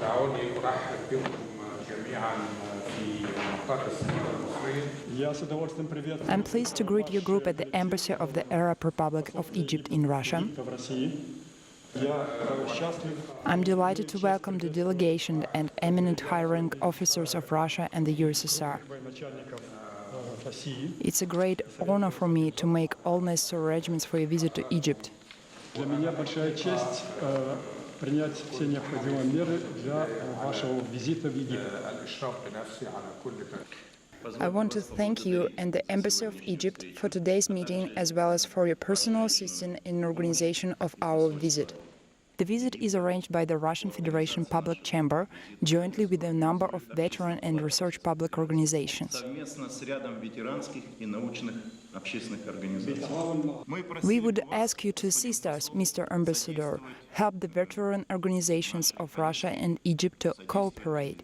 دعوني أرحب بكم جميعا في مطار السفارة المصرية. I'm pleased to greet your group at the Embassy of the Arab Republic of Egypt in Russia. I'm delighted to welcome the delegation and eminent high-rank officers of Russia and the USSR. It's a great honor for me to make all necessary arrangements for your visit to Egypt. принять все необходимые меры для вашего визита в Египет. I want to thank you and the Embassy of Egypt for today's meeting, as well as for your personal assistance in the organization of our visit. The visit is arranged by the Russian Federation Public Chamber, jointly with a number of veteran and research public organizations. We would ask you to assist us, Mr. Ambassador, help the veteran organizations of Russia and Egypt to cooperate.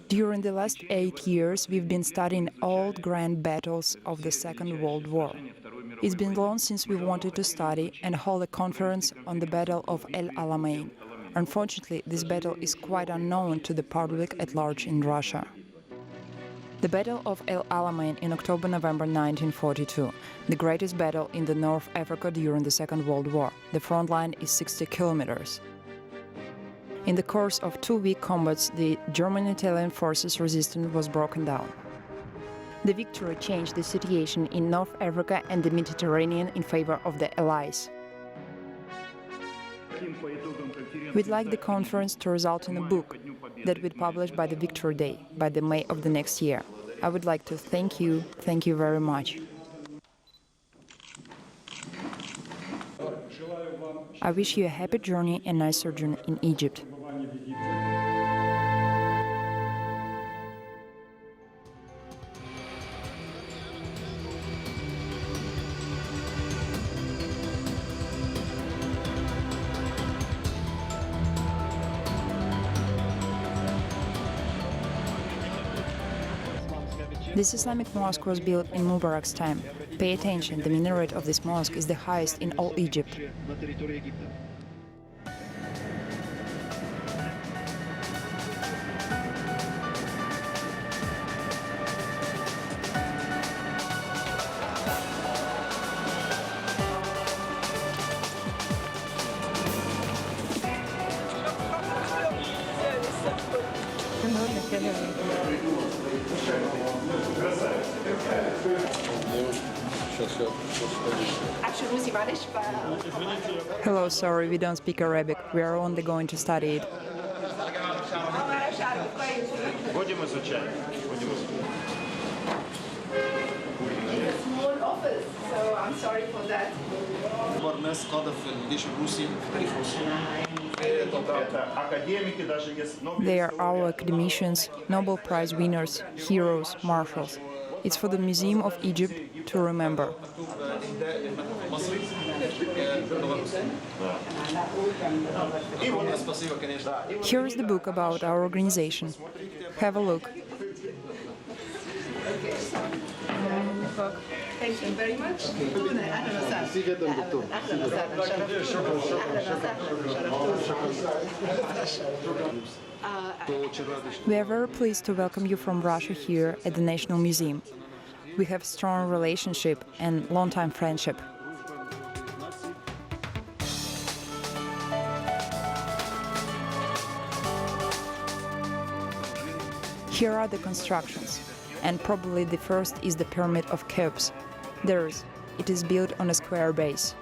During the last 8 years, we've been studying all grand battles of the Second World War. It's been long since we wanted to study and hold a conference on the Battle of Alamein. Unfortunately, this battle is quite unknown to the public at large in Russia. The Battle of Alamein in October-November 1942, the greatest battle in the North Africa during the Second World War. The front line is 60 kilometers. In the course of 2-week combats, the German-Italian forces' resistance was broken down. The victory changed the situation in North Africa and the Mediterranean in favor of the Allies. We'd like the conference to result in a book that will be published by the Victory Day, by the May of the next year. I would like to thank you very much. I wish you a happy journey and nice sojourn in Egypt. This Islamic mosque was built in Mubarak's time. Pay attention, the minaret of this mosque is the highest in all Egypt. Hello, sorry, we don't speak Arabic. We are only going to study it. Small office, so I'm sorry for that. They are our academicians, Nobel Prize winners, heroes, marshals. It's for the Museum of Egypt to remember. Here is the book about our organization. Have a look. Thank you very much. We are very pleased to welcome you from Russia here at the National Museum. We have strong relationship and long-time friendship. Here are the constructions, and probably the first is the Pyramid of Cheops. It is built on a square base.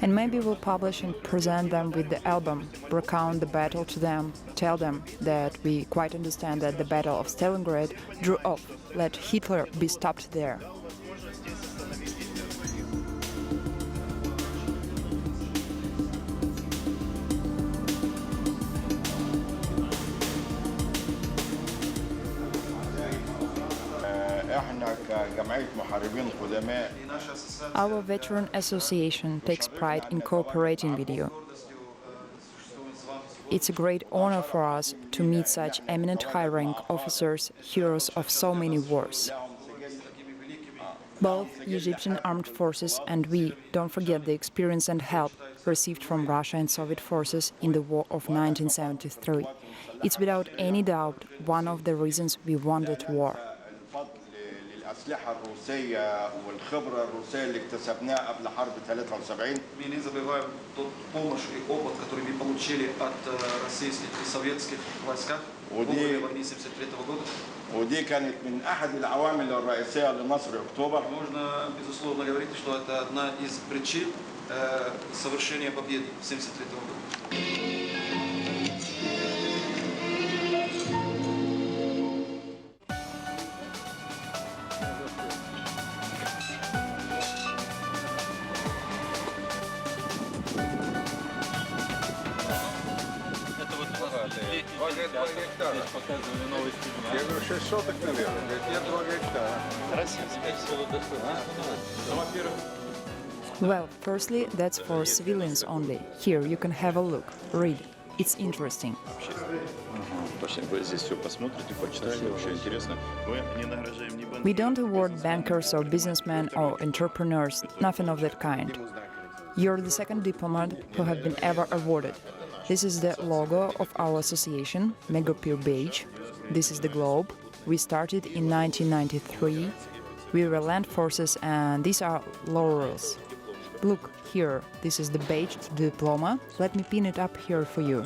And maybe we'll publish and present them with the album, recount the battle to them, tell them that we quite understand that the Battle of Stalingrad drew off, let Hitler be stopped there. Our veteran association takes pride in cooperating with you. It's a great honor for us to meet such eminent high-rank officers, heroes of so many wars. Both Egyptian armed forces and we don't forget the experience and help received from Russia and Soviet forces in the war of 1973. It's without any doubt one of the reasons we wanted war. الأسلحة الروسية والخبرة الروسية اللي اكتسبناها قبل حرب 73. Мы не забываем тот помощь и опыт, который мы получили от российских и советских войсках в годы войны 73 года. ودي كانت من أحد العوامل الرئيسية لنصر أكتوبر. Можно безусловно говорить, что это одна из причин совершения победы 73 года. Я говорю, 6 соток, наверное. Говорит, 2 гектара. Well, firstly, that's for civilians only. Here, you can have a look, read. It's interesting. We don't award bankers or businessmen or entrepreneurs, nothing of that kind. You're the second diplomat who have been ever awarded. This is the logo of our association, Megapure Beige. This is the globe. We started in 1993. We were land forces and these are laurels. Look here, this is the beige diploma. Let me pin it up here for you.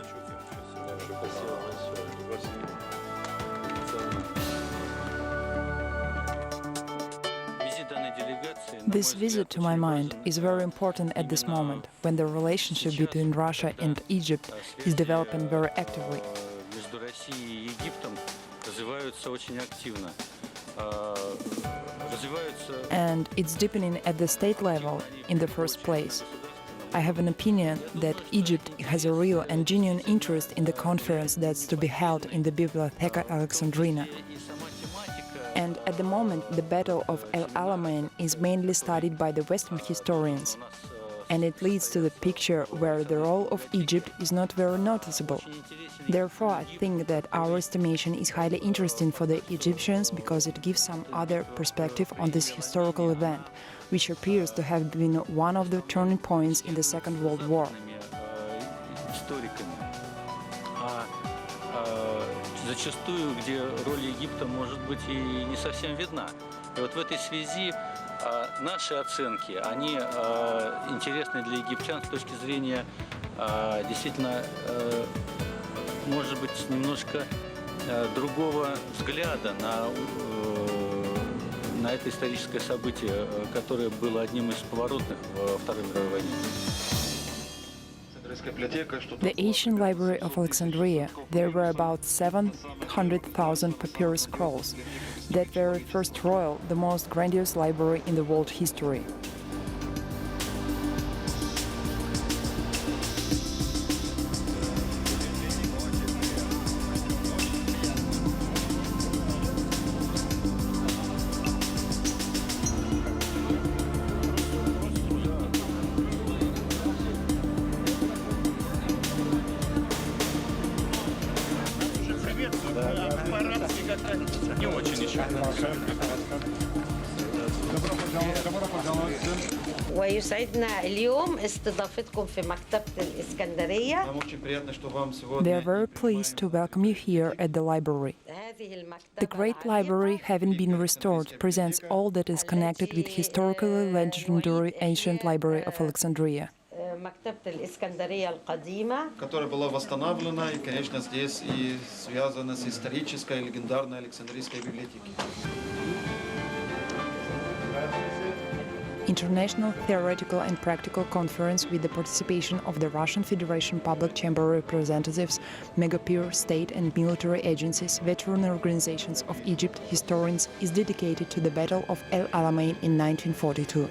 This visit, to my mind, is very important at this moment, when the relationship between Russia and Egypt is developing very actively. And it's deepening at the state level in the first place. I have an opinion that Egypt has a real and genuine interest in the conference that's to be held in the Bibliotheca Alexandrina. And at the moment, the Battle of Alamein is mainly studied by the Western historians, and it leads to the picture where the role of Egypt is not very noticeable. Therefore, I think that our estimation is highly interesting for the Egyptians because it gives some other perspective on this historical event, which appears to have been one of the turning points in the Second World War. Зачастую, где роль Египта может быть и не совсем видна. И вот в этой связи наши оценки, они интересны для египтян с точки зрения действительно, может быть, немножко другого взгляда на это историческое событие, которое было одним из поворотных во Второй мировой войне. The Ancient Library of Alexandria, there were about 700,000 papyrus scrolls. That very first royal, the most grandiose library in the world history. Не очень еще. ويسعدنا اليوم استضافتكم في مكتبة الإسكندرية. Нам очень приятно, что вам сегодня. They are very pleased to welcome you here at the library. The great library, having been restored, presents all that is connected with historically legendary ancient library of Alexandria. مكتبة الإسكندرية القديمة, которая была восстановлена и, конечно, здесь и связана с исторической легендарной Александрийской библиотекой. International Theoretical and Practical Conference with the participation of the Russian Federation Public Chamber representatives, mega-peer state and military agencies, veteran organizations of Egypt, historians, is dedicated to the Battle of El Alamein in 1942.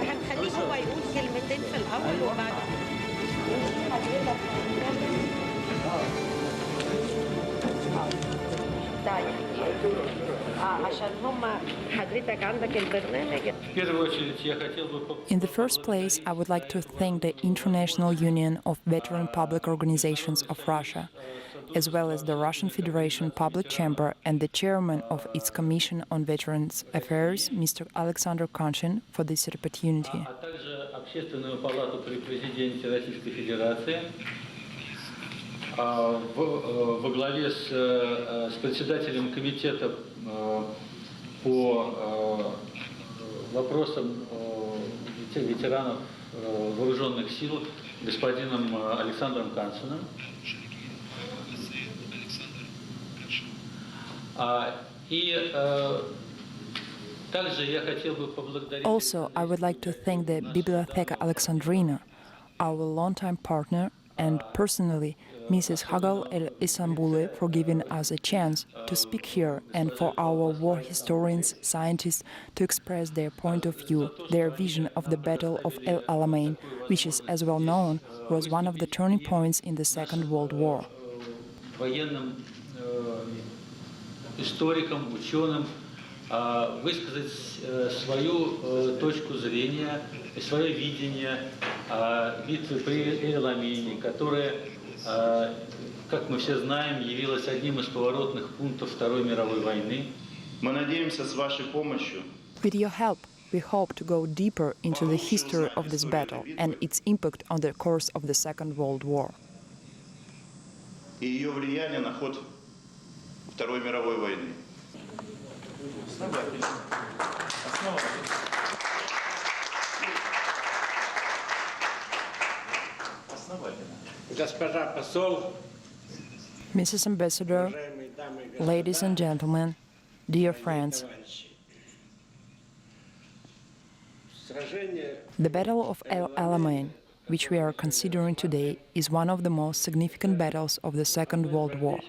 هنخليه هو يقول كلمتين في الأول وبعد عشان هم حضرتك عندك البرنامج. In the first place, I would like to thank the International Union of Veteran Public Organizations of Russia, as well as the Russian Federation Public Chamber and the chairman of its Commission on Veterans Affairs, Mr. Alexander Konchin, for this opportunity. Во главе с председателем комитета по вопросам ветеранов вооруженных сил господином Александром Канциным. И также я хотел бы поблагодарить. Also, I would like to thank the Bibliotheca Alexandrina, our longtime partner, and personally Mrs. Hagal El-Istanbuli for giving us a chance to speak here and for our war historians, scientists to express their point of view, their vision of the Battle of El Alamein, which is, as well known, was one of the turning points in the Second World War. Военным историкам, ученым высказать свою точку зрения, свое видение битвы при Аламейне, которая, как мы все знаем, явилась одним из поворотных пунктов Второй мировой войны. Мы надеемся с вашей помощью. With your help, we hope to go deeper into the history of this battle and its impact on the course of the Second World War. И ее влияние на ход Второй мировой войны. Госпожа посол, Mrs. Ambassador, ladies and gentlemen, dear friends, the Battle of El Alamein, which we are considering today, is one of the most significant battles of the Second World War.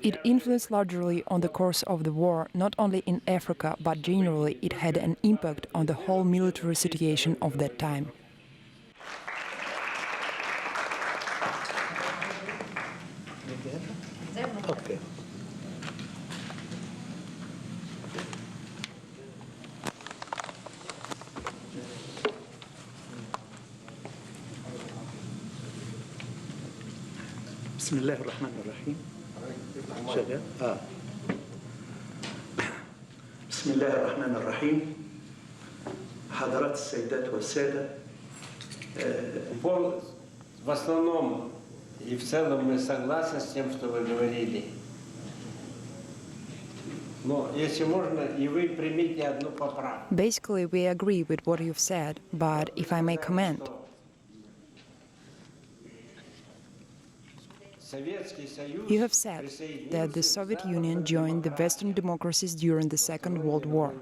It influenced largely on the course of the war, not only in Africa, but generally it had an impact on the whole military situation of that time. Okay. بسم الله الرحمن الرحيم. شغال؟ بسم الله الرحمن الرحيم. حضرات السيدات والسادة. В основном и в целом мы согласны с тем, что вы говорили. Но если можно, и вы примите одну поправку. Basically, we agree with what you've said, but if I may comment, you have said that the Soviet Union joined the Western democracies during the Second World War.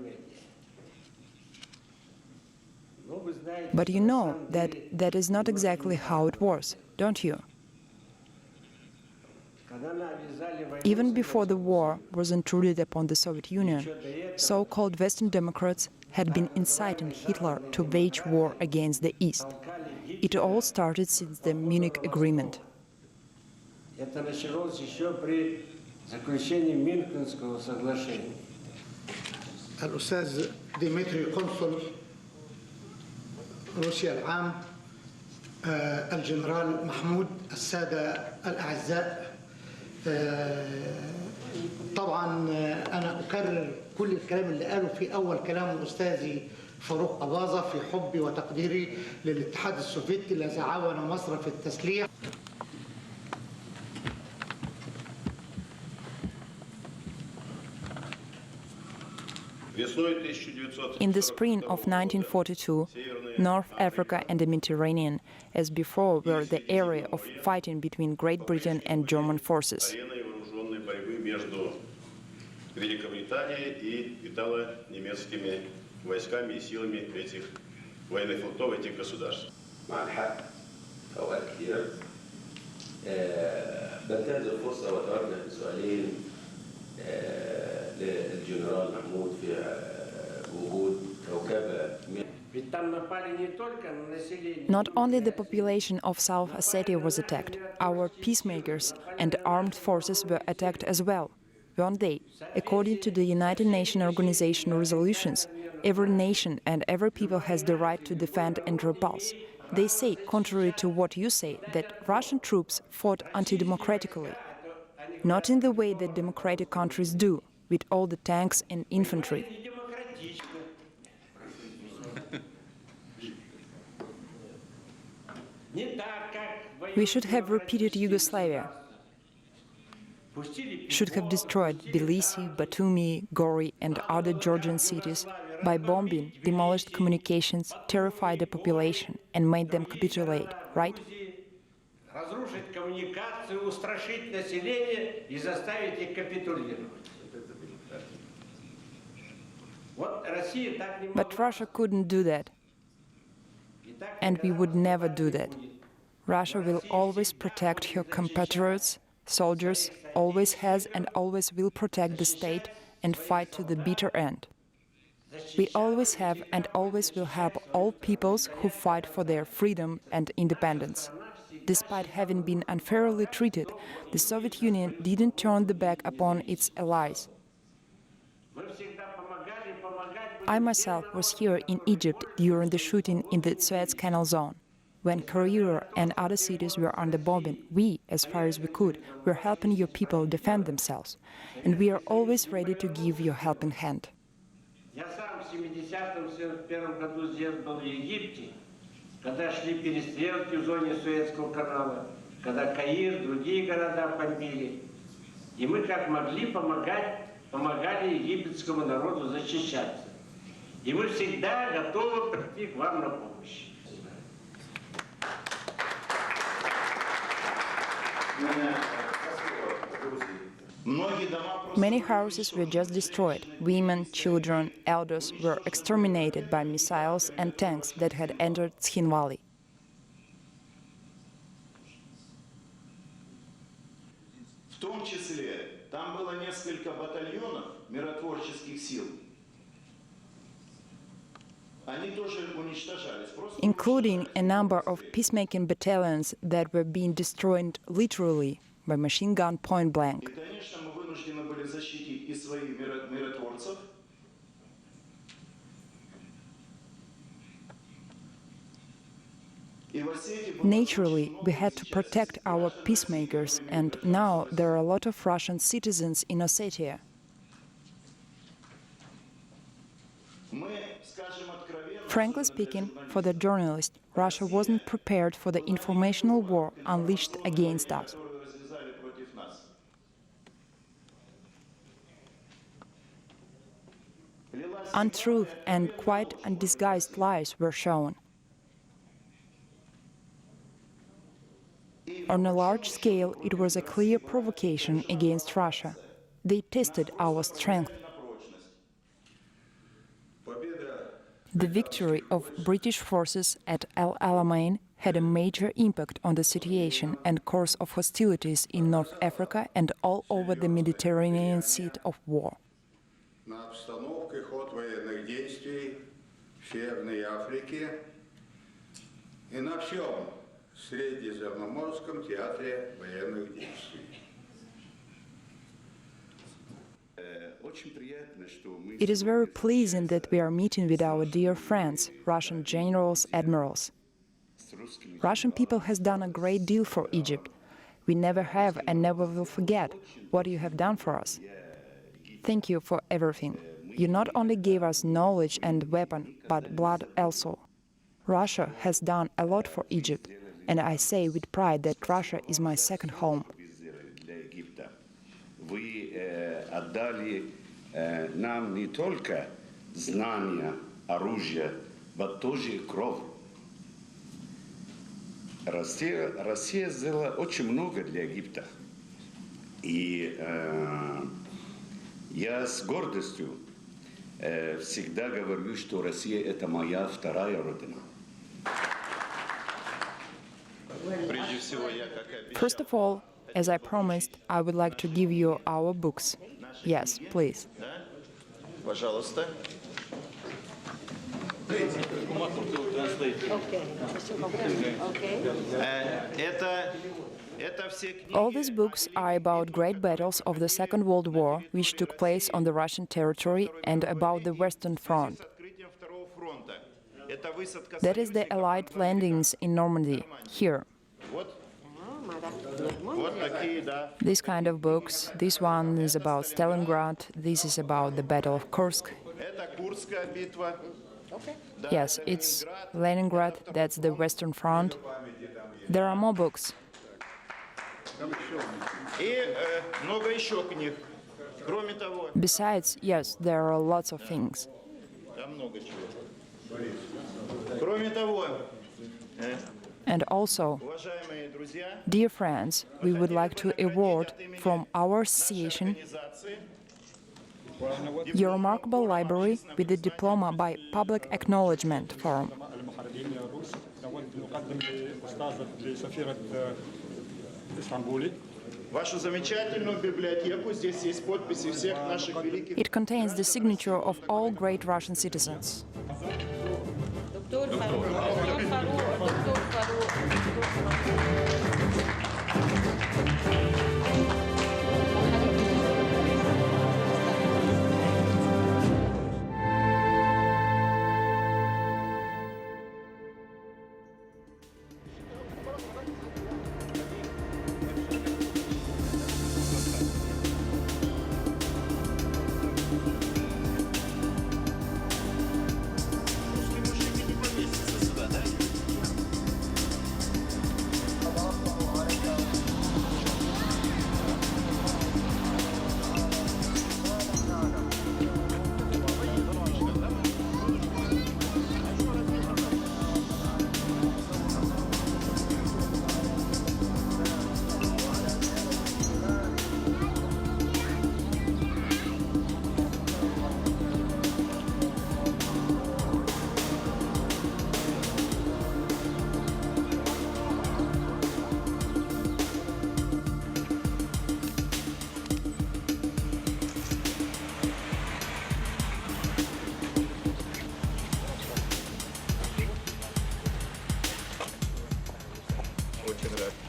But you know that that is not exactly how it was, don't you? Even before the war was intruded upon the Soviet Union, so-called Western democrats had been inciting Hitler to wage war against the East. It all started since the Munich Agreement. Это началось еще при заключении Мюнхенского соглашения. الأستاذ ديمتري قنصل روسيا العام، الجنرال محمود، السادة الأعزاء، طبعا أنا أكرر كل الكلام اللي قاله في أول كلام أستاذي فاروق أباظة في حبي وتقديري للاتحاد السوفيتي الذي عاون مصر في التسليح. В In the spring of 1942, North Africa and the Mediterranean, as before, were the area of fighting between Great Britain and German forces. بنتهز الفرصة وأتوجه بسؤالين للجنرال محمود في وجود كوكبة. Not only the population of South Ossetia was attacked, our peacemakers and armed forces were attacked as well, weren't they? According to the United Nations Organization resolutions, every nation and every people has the right to defend and repulse. They say, contrary to what you say, that Russian troops fought anti-democratically. Not in the way that democratic countries do, with all the tanks and infantry. We should have repeated Yugoslavia. Should have destroyed Tbilisi, Batumi, Gori and other Georgian cities by bombing, demolished communications, terrified the population and made them capitulate, right? But Russia couldn't do that. And we would never do that. Russia will always protect her compatriots, soldiers, always has and always will protect the state and fight to the bitter end. We always have and always will have all peoples who fight for their freedom and independence. Despite having been unfairly treated, the Soviet Union didn't turn the back upon its allies. I myself was here in Egypt during the shooting in the Suez Canal zone. When Cairo and other cities were under bombing, we, as far as we could, were helping your people defend themselves. And we are always ready to give you a helping hand. Я сам в 70-71 году здесь был в Египте, когда шли перестрелки в зоне Суэцкого канала, когда Каир, другие города бомбили. И мы как могли помогали египетскому народу защищаться. И мы всегда готовы прийти к вам на помощь. Many houses were just destroyed. Women, children, elders were exterminated by missiles and tanks that had entered Tskhin Valley. В том числе, там было несколько батальонов миротворческих сил. Including a number of peacemaking battalions that were being destroyed literally by machine gun point blank. Naturally, we had to protect our peacemakers, and now there are a lot of Russian citizens in Ossetia. Frankly speaking, for the journalist, Russia wasn't prepared for the informational war unleashed against us. Untruth and quite undisguised lies were shown. On a large scale, it was a clear provocation against Russia. They tested our strength. The victory of British forces at Alamein had a major impact on the situation and course of hostilities in North Africa and all over the Mediterranean seat of war. На обстановку и ход военных действий в Северной Африке и на всем Средиземноморском театре военных действий. It is very pleasing that we are meeting with our dear friends, Russian generals, admirals. Russian people has done a great deal for Egypt. We never have and never will forget what you have done for us. Thank you for everything. You not only gave us knowledge and weapon, but blood also. Russia has done a lot for Egypt, and I say with pride that Russia is my second home. Вы отдали нам не только знания, оружие, вот тоже кровь. Россия сделала очень много для Египта. И я с гордостью всегда говорю, что Россия – это моя вторая родина. First of all, as I promised, I would like to give you our books. Yes, please. Пожалуйста. All these books are about great battles of the Second World War, which took place on the Russian territory, and about the Western Front. That is the Allied landings in Normandy, here. This kind of books, this one is about Stalingrad, this is about the Battle of Kursk. Yes, it's Leningrad, that's the Western Front. There are more books. Besides, yes, there are lots of things. And also, dear friends, we would like to award from our association your remarkable library with the diploma by Public Acknowledgement Forum. It contains the signature of all great Russian citizens.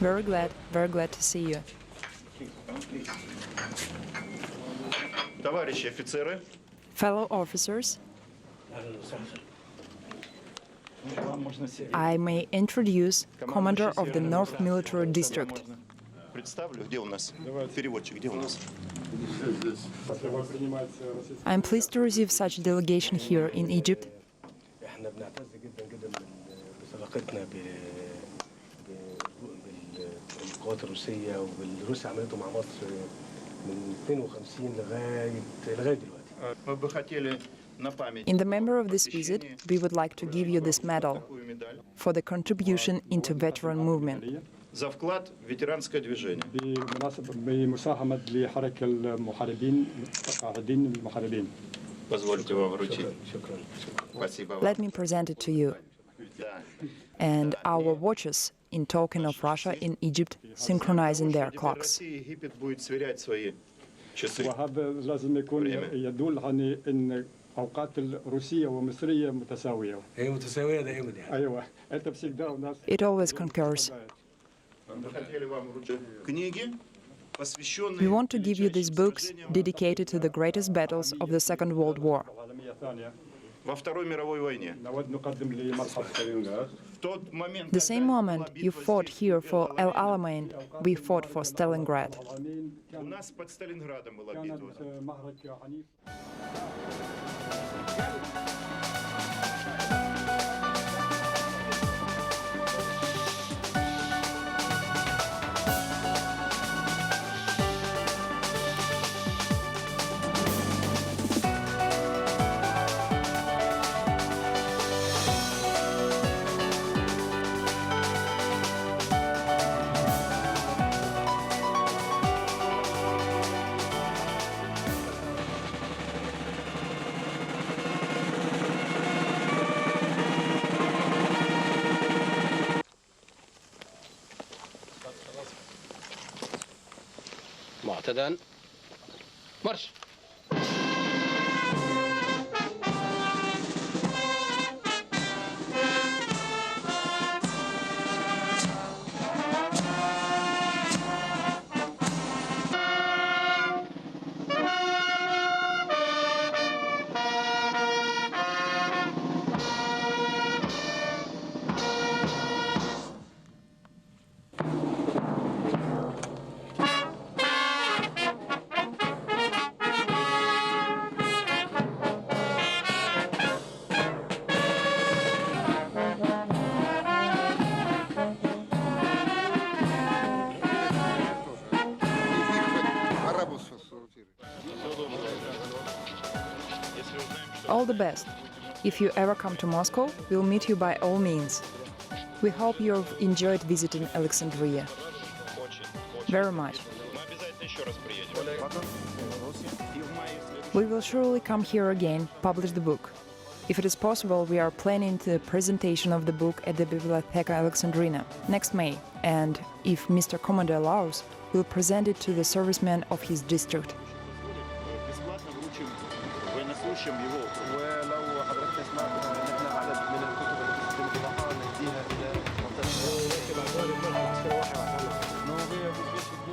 Very glad to see you. Товарищи офицеры, Fellow officers, I may introduce Commander of the North Military District. представлю, где у нас переводчик, где у нас? I am pleased to receive such a delegation here in Egypt. القوات الروسية والروس عملته مع مصر من 52 لغاية دلوقتي. In the memory of this visit, we would like to give you this medal for the contribution into veteran movement. За вклад в ветеранское движение. بمساهمة لحركة المحاربين قاعدين المحاربين. Позвольте вам вручить. Спасибо вам. Let me present it to you. And our watches, in token of Russia in Egypt, synchronizing their clocks. Египет будет сверять свои часы. وهذا لازم يكون يدل عن ان اوقات الروسيه والمصريه متساويه. هي متساوية دائما يعني. ايوه это всегда у нас. It always concurs. Книги, посвященные We want to give you these books dedicated to the greatest battles of the Second World War. во Второй мировой войне. The same moment you fought here for Alamein, we fought for Stalingrad. У нас под Сталинградом была битва. مقتدى مرش. All the best. If you ever come to Moscow, we'll meet you by all means. We hope you've enjoyed visiting Alexandria. Very much. We will surely come here again, publish the book. If it is possible, we are planning the presentation of the book at the Biblioteca Alexandrina next May, and if Mr. Commander allows, we'll present it to the servicemen of his district.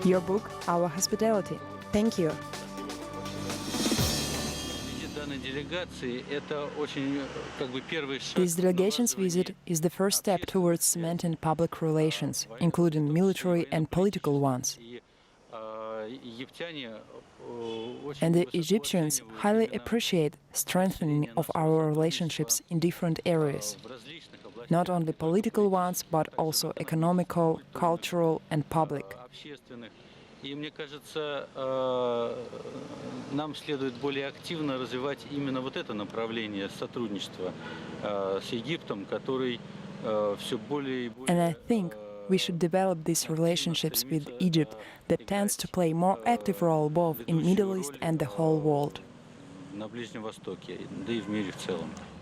Your book, Our Hospitality. Thank you. This delegation's visit is the first step towards cementing public relations, including military and political ones. And the Egyptians highly appreciate strengthening of our relationships in different areas, not only political ones, but also economical, cultural and public. И мне кажется, нам следует более активно развивать именно вот это направление сотрудничества с Египтом, который все более и более... And I think we should develop these relationships with Egypt that tends to play more active role both in Middle East and the whole world. На Ближнем Востоке, да и в мире в целом.